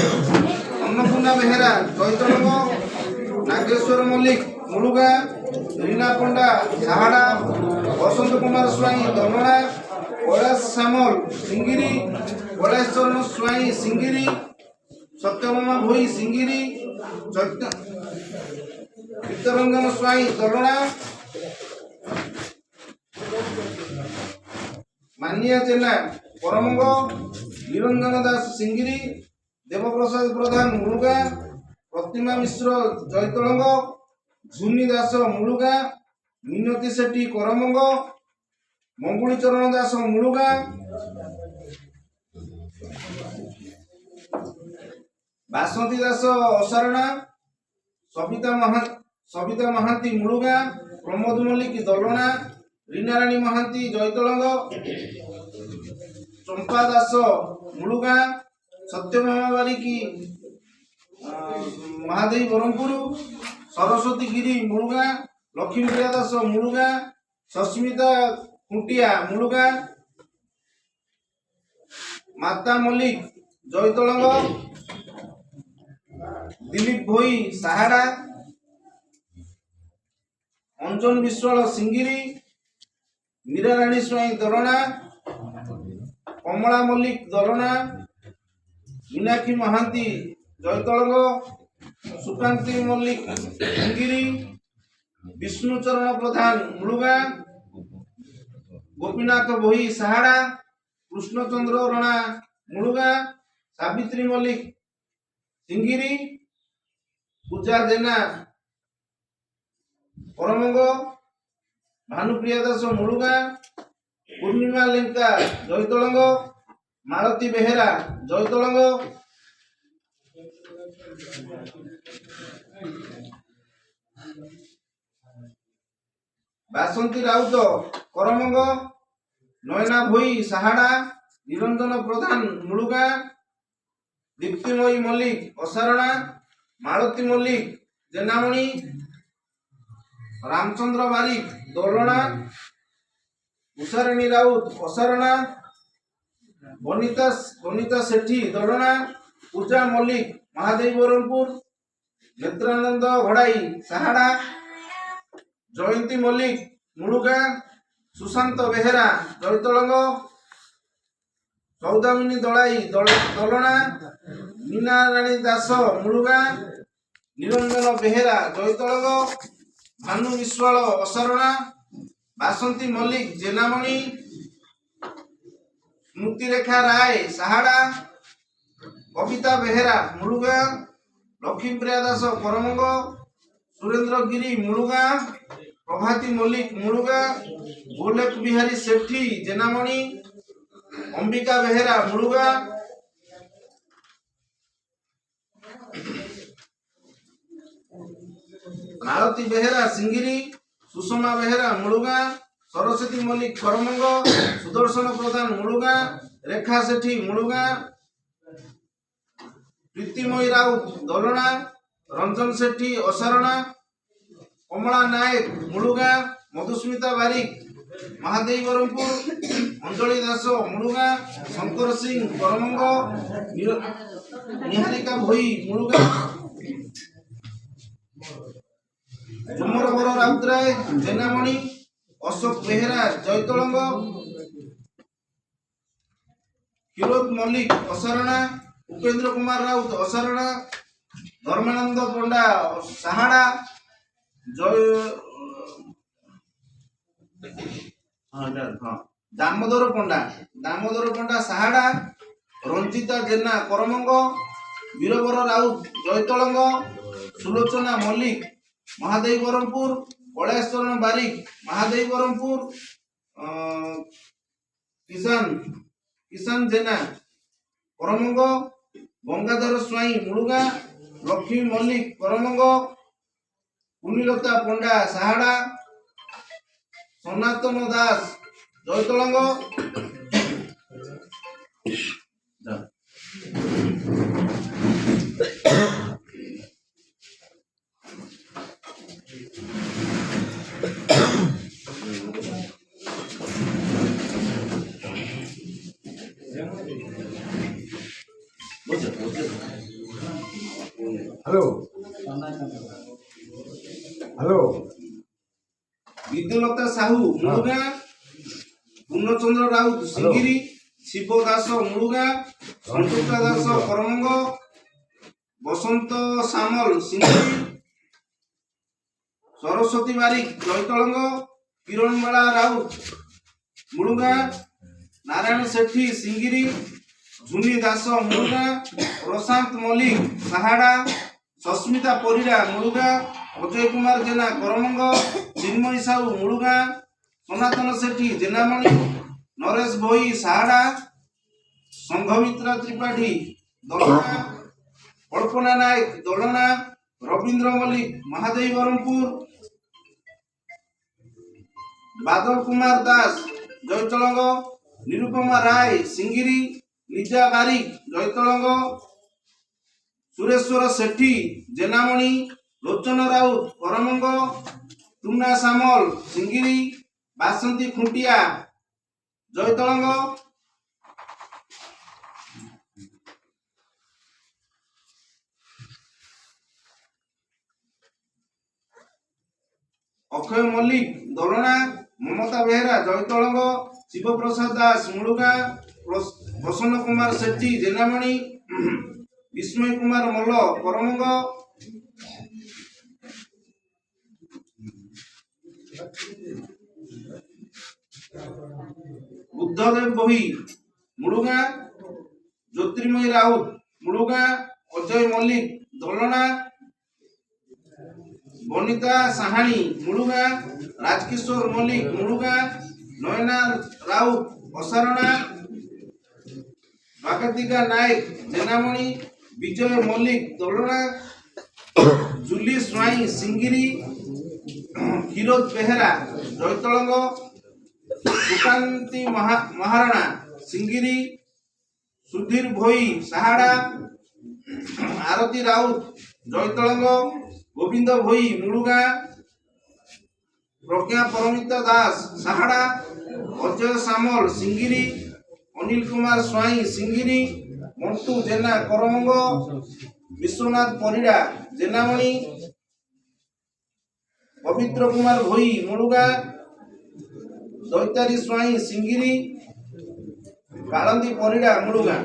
अन्नपूर्णा बेहेरा चैतलंग नागेश्वर मल्लिक मुलुगा रीना पंडा साहाड़ा बसंत कुमार स्वाई दलना कैलाश सामल सिंगिरी कैलाश चरण स्वाई सिंगिरी सत्यभामा भोई सिंगिरी चित्तरंजन स्वाई दलना मानिया जेना परमंग निरंजन दास सिंगिरी देवप्रसाद प्रधान मुलुगा प्रतिमा मिश्र जयतलंग झुनी दास मुलुगा मिनती सेठी करमंग मंगुली चरण दास मुलुगा बासंती दास असारणा सविता महांती मुलुगा प्रमोद मल्लिक दलना रीनाराणी महांती जयतलंग चंपा दास मुलुगा सत्यभामा बारिकी महादेवी बरमपुर सरस्वती गिरी मुलुगा लक्ष्मी प्रिया दास मुलुगा सस्मिता कुटिया मुलुगा माता मल्लिक जयतलंग दिलीप भोई साहाड़ा अंजन विश्वाल सिंगिरी मीरा राणी स्वाई दलना कमला मल्लिक दलना मीनाक्षी महांती जयतलंग सुकांती मल्लिक सिंगिरी विष्णुचरण प्रधान मुलुगा गोपीनाथ भोई साहाड़ा कृष्णचंद्र रणा मुलुगा सावित्री मल्लिक सिंगिरी पूजा जेना परमंग भानुप्रिया दास मुलुगा पूर्णिमा लेंका जयतलंग मालती बेहेरा जयतलंग बासंती राउत करमंग नयना भोई साहाड़ा निरंजन प्रधान मुलुगा दीप्तिमयी मल्लिक असारणा मालती मल्लिक जेनामणि रामचंद्र बारिक दलना उषाराणी राउत असारणा वनिता सेठी दलना पूजा मल्लिक महादेवी बरमपुर नेत्रानंद घड़ाई साहाड़ा जयंती मल्लिक मुलुगा सुशांत बेहेरा जयतलंग सौदामिनी दलाई दलना मीना राणी दास मुलुगा निरंजन बेहेरा जयतलंग भानु विश्वाल असारणा बासंती मल्लिक जेनामणि स्मृतिरेखा राय साहाड़ा कविता बेहेरा मुलुगा लक्ष्मी प्रिया दास करमंग सुरेंद्र गिरी मुलुगा प्रभाती मल्लिक मुलुगा गोलेक बिहारी सेठी जेनामणि अंबिका बेहेरा मुलुगा मालती बेहेरा सिंगिरी सुषमा बेहेरा मुलुगा सरस्वती मल्लिक करमंग सुदर्शन प्रधान मुलुगा रेखा सेठी मुलुगा प्रीतिमयी राउत दलना रंजन सेठी असारणा कमला नायक मुलुगा मधुस्मिता बारिक महादेवी बरमपुर अंजलि दास मुलुगा शंकर सिंह करमंग निहारिका भोई मुलुगा झुमर बर राउतराय जेनामणि अशोक बेहेरा जयतलंग किरोत मल्लिक असारणा उपेंद्र कुमार राउत असारणा धर्मानंद पंडा साहाड़ा दामोदर पंडा साहाड़ा रंजिता जेना करमंग वीरबर राउत जयतलंग सुलोचना मल्लिक महादेवी बरमपुर कैलाश चरण बारिक महादेवी बरमपुर किसान जेना करमंग गंगाधर स्वाई मुलुगा लक्ष्मी मल्लिक करमंग पुनिलता पंडा साहाड़ा सनातन दास जयतलंग हेलो हेलो विद्युलता साहू मुलुगा पूर्णचंद्र राउत सिंगिरी शिव दास मुलुगा संयुक्ता दास करमंग बसंत सामल सिंगिरी सरस्वती बारिक जयतलंग किरण बाला राउत मुलुगा नारायण सेठी सिंगिरी झुनी दास मुलुगा प्रशांत मल्लिक साहाड़ा सस्मिता परिड़ा मुलुगा अजय कुमार जेना करमंग चिन्मयी साहू मुलुगा सनातन सेठी जेनामणि नरेश भोई साहाड़ा संघमित्रा त्रिपाठी दलना कल्पना नायक दलना रवींद्र मल्लिक महादेव बरमपुर बादल कुमार दास जयतलंग निरुपमा राय सिंगिरी लिजा बारिक जयतलंग सुरेश्वर सेठी जेनामणि लोचन राउत करमंग टुना सामल सिंगिरी बासंती खुंटिया जयतलंग अक्षय मल्लिक दलना ममता बेहरा जयतलंग शिव प्रसाद दास मुलुगा प्रसन्न कुमार सेठी जेनामणि विस्मय कुमार मल्ल करमंग बुद्धदेव बही मुलुगा ज्योतिर्मयी राउत मुलुगा अजय मल्लिक दलना बनिता साहानी मुलुगा राजकिशोर मल्लिक मुलुगा नयना राउत असारणा बागतिका नायक जेनामणि विजय मल्लिक दलना जुली स्वाई सिंगिरी फिरोज बेहरा जयतलंग सुकांती महाराणा सिंगिरी सुधीर भोई साहाड़ा आरती राउत जयतलंग गोविंद भोई मुलुगा प्रज्ञा परमिता दास साहाड़ा अजय सामल सिंगिरी अनिल कुमार स्वाई सिंगिरी मंटू जेना करमंग विश्वनाथ परिड़ा जेनामणि पवित्र कुमार भोई मुलुगा दैतारी स्वाई सिंगिरी कालंदी परिड़ा मुलुगा